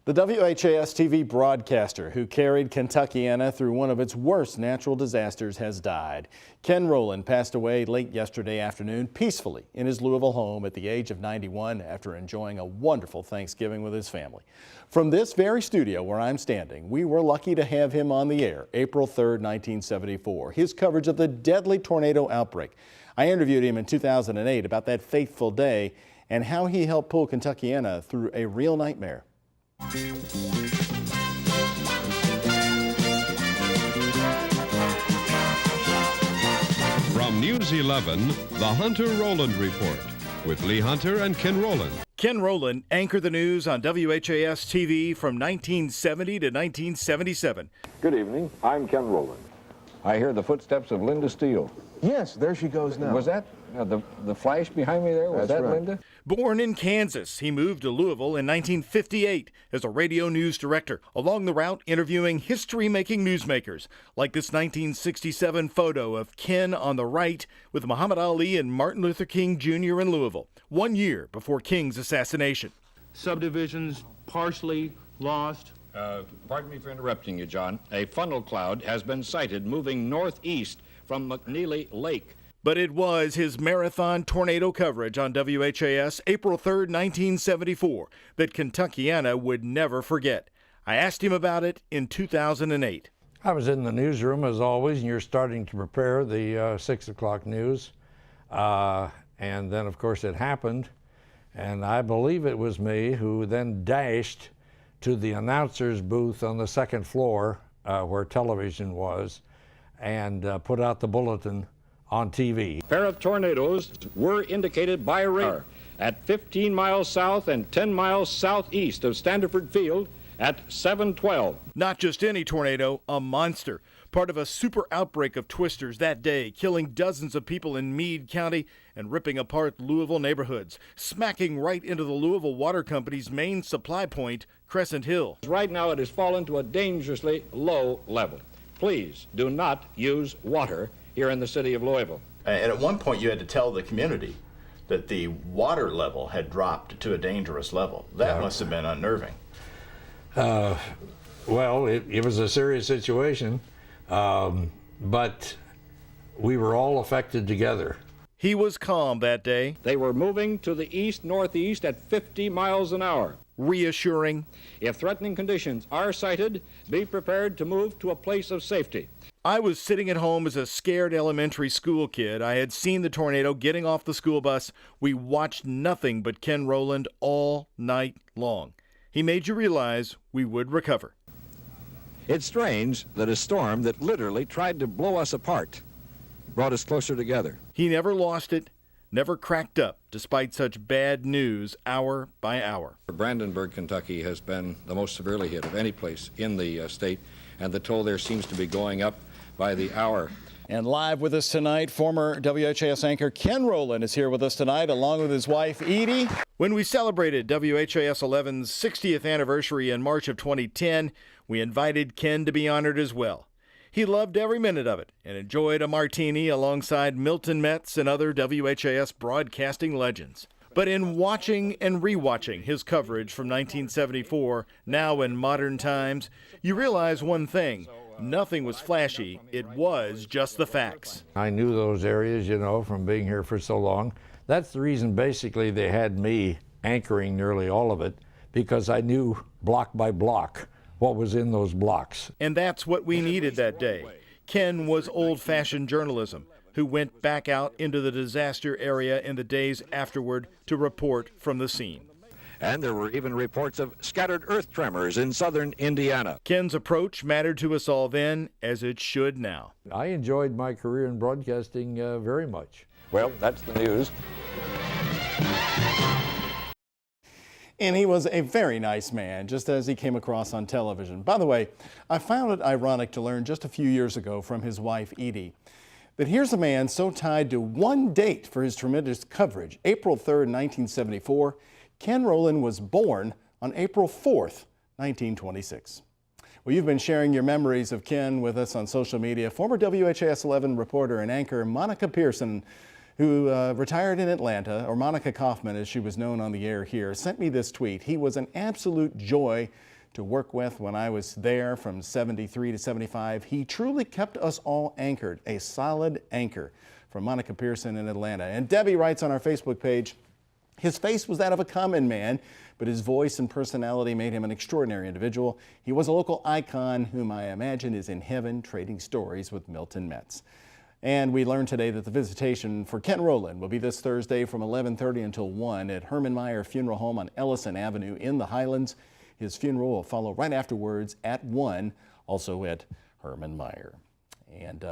The WHAS TV broadcaster who carried Kentuckiana through one of its worst natural disasters has died. Ken Rowland passed away late yesterday afternoon peacefully in his Louisville home at the age of 91 after enjoying a wonderful Thanksgiving with his family. From this very studio where I'm standing, we were lucky to have him on the air April 3rd, 1974. His coverage of the deadly tornado outbreak. I interviewed him in 2008 about that fateful day and how he helped pull Kentuckiana through a real nightmare. From News 11, the Hunter Rowland Report with Lee Hunter and Ken Rowland. Ken Rowland anchored the news on WHAS TV from 1970 to 1977. Good evening. I'm Ken Rowland. I hear the footsteps of Linda Steele. Yes, there she goes now. Was that the flash behind me there? Was That's that right. Linda? Born in Kansas, he moved to Louisville in 1958 as a radio news director, along the route interviewing history-making newsmakers, like this 1967 photo of Ken on the right with Muhammad Ali and Martin Luther King Jr. in Louisville, 1 year before King's assassination. Subdivisions partially lost. Pardon me for interrupting you, John. A funnel cloud has been sighted moving northeast from McNeely Lake. But it was his marathon tornado coverage on WHAS April 3rd, 1974 that Kentuckiana would never forget. I asked him about it in 2008. I was in the newsroom as always, and you're starting to prepare the 6 o'clock news. And then, of course, it happened. And I believe it was me who then dashed to the announcer's booth on the second floor where television was and put out the bulletin on TV. A pair of tornadoes were indicated by radar at 15 miles south and 10 miles southeast of Standiford Field at 7:12. Not just any tornado, a monster. Part of a super outbreak of twisters that day, killing dozens of people in Meade County and ripping apart Louisville neighborhoods, smacking right into the Louisville Water Company's main supply point, Crescent Hill. Right now it has fallen to a dangerously low level. Please do not use water here in the city of Louisville. And at one point you had to tell the community that the water level had dropped to a dangerous level. That must have been unnerving. Well, it was a serious situation, but we were all affected together. He was calm that day. They were moving to the east-northeast at 50 miles an hour. Reassuring. If threatening conditions are cited, be prepared to move to a place of safety. I was sitting at home as a scared elementary school kid. I had seen the tornado getting off the school bus. We watched nothing but Ken Rowland all night long. He made you realize we would recover. It's strange that a storm that literally tried to blow us apart brought us closer together. He never lost it, never cracked up, despite such bad news hour by hour. Brandenburg, Kentucky has been the most severely hit of any place in the state, and the toll there seems to be going up by the hour. And live with us tonight, former WHAS anchor Ken Rowland is here with us tonight, along with his wife, Edie. When we celebrated WHAS 11's 60th anniversary in March of 2010, we invited Ken to be honored as well. He loved every minute of it and enjoyed a martini alongside Milton Metz and other WHAS broadcasting legends. But in watching and rewatching his coverage from 1974, now in modern times, you realize one thing. Nothing was flashy. It was just the facts. I knew those areas, you know, from being here for so long. That's the reason basically they had me anchoring nearly all of it, because I knew block by block what was in those blocks. And that's what we needed that day. Ken was old-fashioned journalism who went back out into the disaster area in the days afterward to report from the scene. And there were even reports of scattered earth tremors in southern Indiana. Ken's approach mattered to us all then, as it should now. I enjoyed my career in broadcasting very much. Well, that's the news. And he was a very nice man, just as he came across on television. By the way, I found it ironic to learn just a few years ago from his wife, Edie, that here's a man so tied to one date for his tremendous coverage, April 3rd, 1974. Ken Rowland was born on April 4th, 1926. Well, you've been sharing your memories of Ken with us on social media. Former WHAS 11 reporter and anchor Monica Pearson, who retired in Atlanta, or Monica Kaufman as she was known on the air here, sent me this tweet. He was an absolute joy to work with when I was there from 73 to 75. He truly kept us all anchored, a solid anchor. From Monica Pearson in Atlanta. And Debbie writes on our Facebook page, his face was that of a common man, but his voice and personality made him an extraordinary individual. He was a local icon whom I imagine is in heaven trading stories with Milton Metz. And we learned today that the visitation for Ken Rowland will be this Thursday from 11:30 until 1 at Herman Meyer Funeral Home on Ellison Avenue in the Highlands. His funeral will follow right afterwards at 1, also at Herman Meyer. And